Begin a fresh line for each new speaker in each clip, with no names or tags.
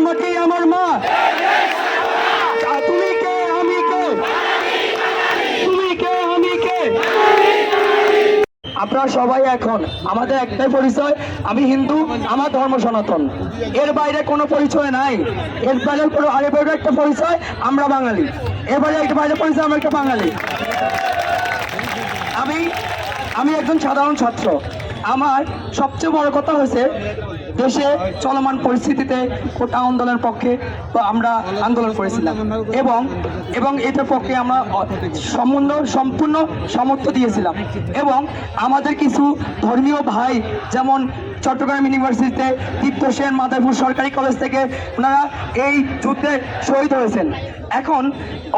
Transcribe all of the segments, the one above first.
মাটি আমার মা। তুমি কে আমি কে, তুমি কে আমি কে। আপনারা সবাই এখন আমাদের একটাই পরিচয়, আমি হিন্দু, আমার ধর্ম সনাতন, এর বাইরে কোনো পরিচয় নাই। এর বাইরে কোনো আরেকটা একটা পরিচয়, আমরা বাঙালি। এর বাইরে একটা বাইরে পরিচয়, আমরা একটা বাঙালি। আমি একজন সাধারণ ছাত্র। আমার সবচেয়ে বড় কথা হয়েছে দেশে চলমান পরিস্থিতিতে কোটা আন্দোলনের পক্ষে আমরা আন্দোলন করেছিলাম এবং এটার পক্ষে আমরা সম্পূর্ণ সমর্থ দিয়েছিলাম। এবং আমাদের কিছু ধর্মীয় ভাই, যেমন চট্টগ্রাম ইউনিভার্সিটিতে দীপ্ত সেন মাদারীপুর সরকারি কলেজ থেকে ওনারা এই যুদ্ধে শহীদ হয়েছেন। এখন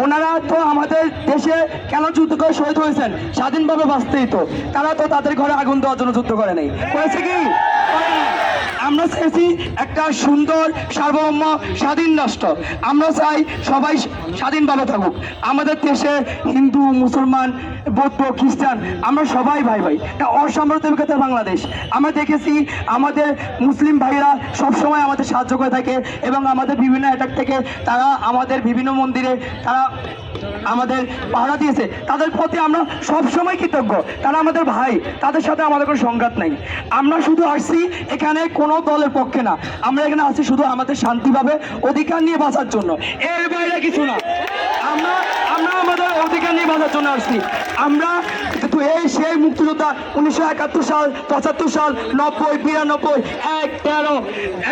ওনারা তো আমাদের দেশে কেন যুদ্ধ করে শহীদ হয়েছেন? স্বাধীনভাবে বাঁচতেই তো। তারা তো তাদের ঘরে আগুন দেওয়ার জন্য যুদ্ধ করে নাই, করেছে কি? আমরা চাইছি একটা সুন্দর সার্বভৌম স্বাধীন রাষ্ট্র। আমরা চাই সবাই স্বাধীনভাবে থাকুক। আমাদের দেশে হিন্দু, মুসলমান, বৌদ্ধ, খ্রিস্টান, আমরা সবাই ভাই ভাই। এটা অসাম্প্রদায়িকতার বাংলাদেশ। আমরা দেখেছি আমাদের মুসলিম ভাইরা সবসময় আমাদের সাহায্য করে থাকে এবং আমাদের বিভিন্ন অ্যাটাক থেকে তারা আমাদের বিভিন্ন মন্দিরে তারা আমাদের পাহারা দিয়েছে। তাদের প্রতি আমরা সবসময় কৃতজ্ঞ। তারা আমাদের ভাই, তাদের সাথে আমাদের কোনো সংঘাত নাই। আমরা শুধু আসছি এখানে কোনো দলের পক্ষে না, আমরা এখানে আসছি শুধু আমাদের শান্তিভাবে অধিকার নিয়ে বাঁচার জন্য, এর বাইরে কিছু না। আমরা আমাদের অধিকার নিয়ে বাঁচার জন্য আসছি। আমরা সেই মুক্তিযোদ্ধা 1971 সাল, 75 সাল, 90, 92, 1, 13,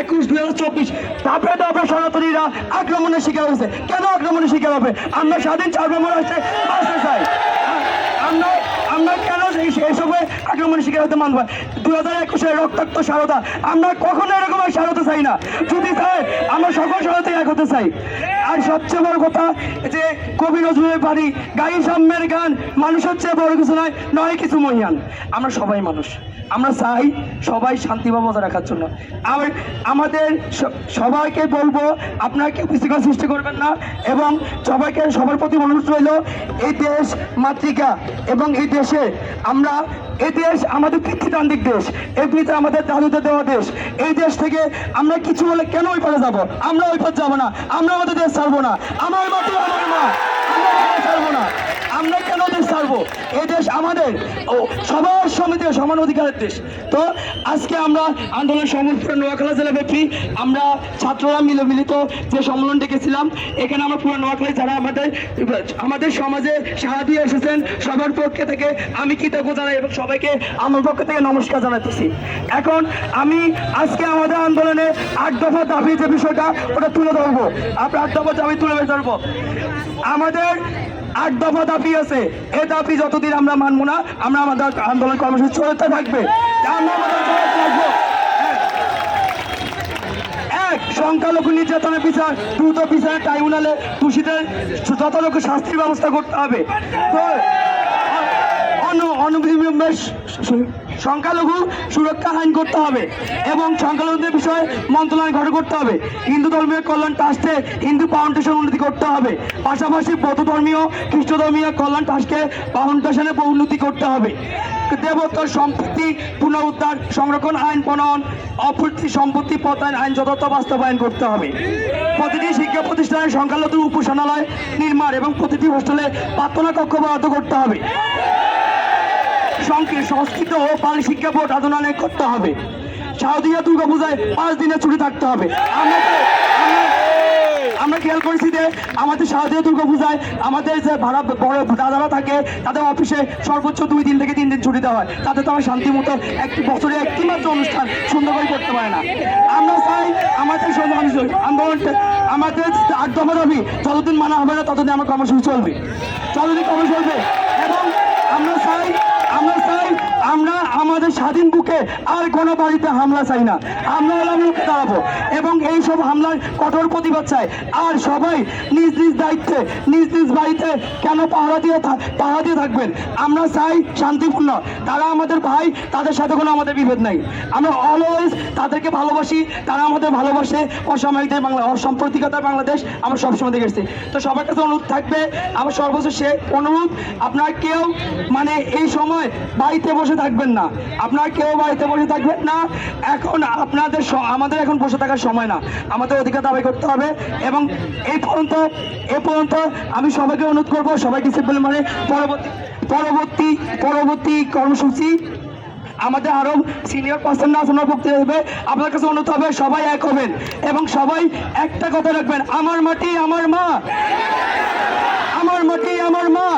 21, 2024 তারপরে তো আমরা সনাতনীরা আক্রমণের শিকার হয়েছে। কেন আক্রমণের শিকার হবে? আমরা স্বাধীন সার্বভৌম রাষ্ট্রে বাঁচতে চাই। আমরা কেন সেই সময় আক্রমণের শিকার হতে মানব? 2021 রক্তাক্ত সারদা, আমরা কখনো এরকম সারতে চাই না। যদি চাই আমরা সকল সারতে এক হতে চাই। আর সবচেয়ে বড় কথা যে কবি নজরুলের বাড়ি, গাই সাম্যের গান, মানুষের চেয়ে বড় কিছু নয়, নয় কিছু মহিয়ান। আমরা সবাই মানুষ, আমরা চাই সবাই শান্তিভাবে বজায় রাখার জন্য। আর আমাদের সবাইকে বলবো, আপনারা কেউ বিশৃঙ্খলা সৃষ্টি করবেন না এবং সবার প্রতি অনুরোধ রইল, এই দেশ মাতৃকা এবং এই দেশে এই দেশ আমাদের পিতৃতান্ত্রিক দেশ, এই পৃথিবীতে আমাদের দাদুদের দেওয়া দেশ। এই দেশ থেকে আমরা কিছু বলে কেন ওই পারে যাবো? আমরা ওই পথ যাবো না, আমরা আমাদের দেশ ছাড়বো না। আমার মাটি আমার মা, আমরা ছাড়বো না। আমরা কেন দেশ ছাড়বো? এই দেশ আমাদের, সবার সমিতি সমান অধিকারের দেশ। তো আজকে আমরা আন্দোলন সম্পূর্ণ নোয়াখালী জেলা ব্যাপী আমরা ছাত্ররা মিলিত যে সম্মেলন ডেকেছিলাম, এখানে আমরা পুরো নোয়াখালী যারা আমাদের সমাজে সাড়া দিয়ে এসেছেন সবার পক্ষে থেকে আমি কৃতজ্ঞ জানাই এবং সবাইকে আমার পক্ষ থেকে নমস্কার জানাতেছি। এখন আমি আজকে আমাদের আন্দোলনে 8 দফা দাবি যে বিষয়টা ওটা তুলে ধরবো। আমরা 8 দফা দাবি তুলে ধরবো। আমাদের 8 দফা দাবি আছে। এই দাবি যতদিন আমরা মানবো না, আমরা আমাদের আন্দোলন কর্মসূচি চলতে থাকবে। সংখ্যালঘু নির্যাতনের বিচার, দ্রুত বিচারের ট্রাইব্যুনালে দোষীদের যথাযোগ্য শাস্তির ব্যবস্থা করতে হবে। সংখ্যালঘু সুরক্ষা আইন করতে হবে এবং সংখ্যালঘুদের বিষয়ে মন্ত্রণালয় গঠন করতে হবে। হিন্দু ধর্মীয় কল্যাণ ট্রাস্টে হিন্দু ফাউন্ডেশন উন্নতি করতে হবে। পাশাপাশি বৌদ্ধ ধর্মীয়, খ্রিস্ট ধর্মীয় কল্যাণ ট্রাস্টকে ফাউন্ডেশনে উন্নতি করতে হবে। দেবোত্তর সম্পত্তি পুনরুদ্ধার সংরক্ষণ আইন প্রণয়ন, অপ্রীতি সম্পত্তি প্রত্যায়ন আইন যথাযথ বাস্তবায়ন করতে হবে। প্রতিটি শিক্ষা প্রতিষ্ঠানে সংখ্যালঘু উপাসনালয় নির্মাণ এবং প্রতিটি হোস্টেলে প্রার্থনা কক্ষ বরাদ্দ করতে হবে। সংস্কৃত ও পালি শিক্ষা বোর্ড আন্দোলন করতে হবে। শারদীয় দুর্গা পূজায় 5 দিনের ছুটি থাকতে হবে। আমরা খেয়াল করেছি যে আমাদের শারদীয় দুর্গা পূজায় আমাদের যে বড় দাদারা থাকে তাদের অফিসে সর্বোচ্চ 2 দিন থেকে 3 দিন ছুটি দেওয়া হয়। তাতে তো আমরা শান্তি মতো বছরে একটি মাত্র অনুষ্ঠান সুন্দর করে করতে পারে না। আমরা চাই আমাদের আন্দোলনটা, আমাদের 8 দফা দাবি যতদিন মানা হবে না ততদিন আমার কর্মসূচি চলবে, এবং আমরা চাই আমরা আমাদের স্বাধীন বুকে আর কোনো বাড়িতে হামলা চাই না। আমরা রুখে দাঁড়াবো এবং এইসব হামলার কঠোর প্রতিবাদ চাই। আর সবাই নিজ নিজ দায়িত্বে নিজ নিজ বাড়িতে কেন পাহারা দিয়ে থাকবেন। আমরা চাই শান্তিপূর্ণ। তারা আমাদের ভাই, তাদের সাথে কোনো আমাদের বিভেদ নাই। আমরা অলওয়েজ তাদেরকে ভালোবাসি, তারা আমাদের ভালোবাসে। অসামরিক অসাম্প্রতিকতার বাংলাদেশ আমরা সবসময় দেখেছি। তো সবার কাছে অনুরোধ থাকবে, আমার সর্বশেষ অনুরোধ, আপনারা কেউ এই সময় বাড়িতে বসে থাকবেন না। আপনারা কেউ বাড়িতে বসে থাকবেন না। এখন আমাদের এখন বসে থাকার সময় না, আমাদের অধিকার দাবি করতে হবে। এবং এই পর্যন্ত আমি সবাইকে অনুরোধ করবো, সবাই ডিসিপ্লিন মানে পরবর্তী কর্মসূচি আমাদের আরো সিনিয়র পার্সনরা আপনার বক্তৃতা দেবে। আপনার কাছে অনুরোধ হবে সবাই এক হবেন এবং সবাই একটা কথা রাখবেন, আমার মাটি আমার মা, আমার মাটি আমার মা।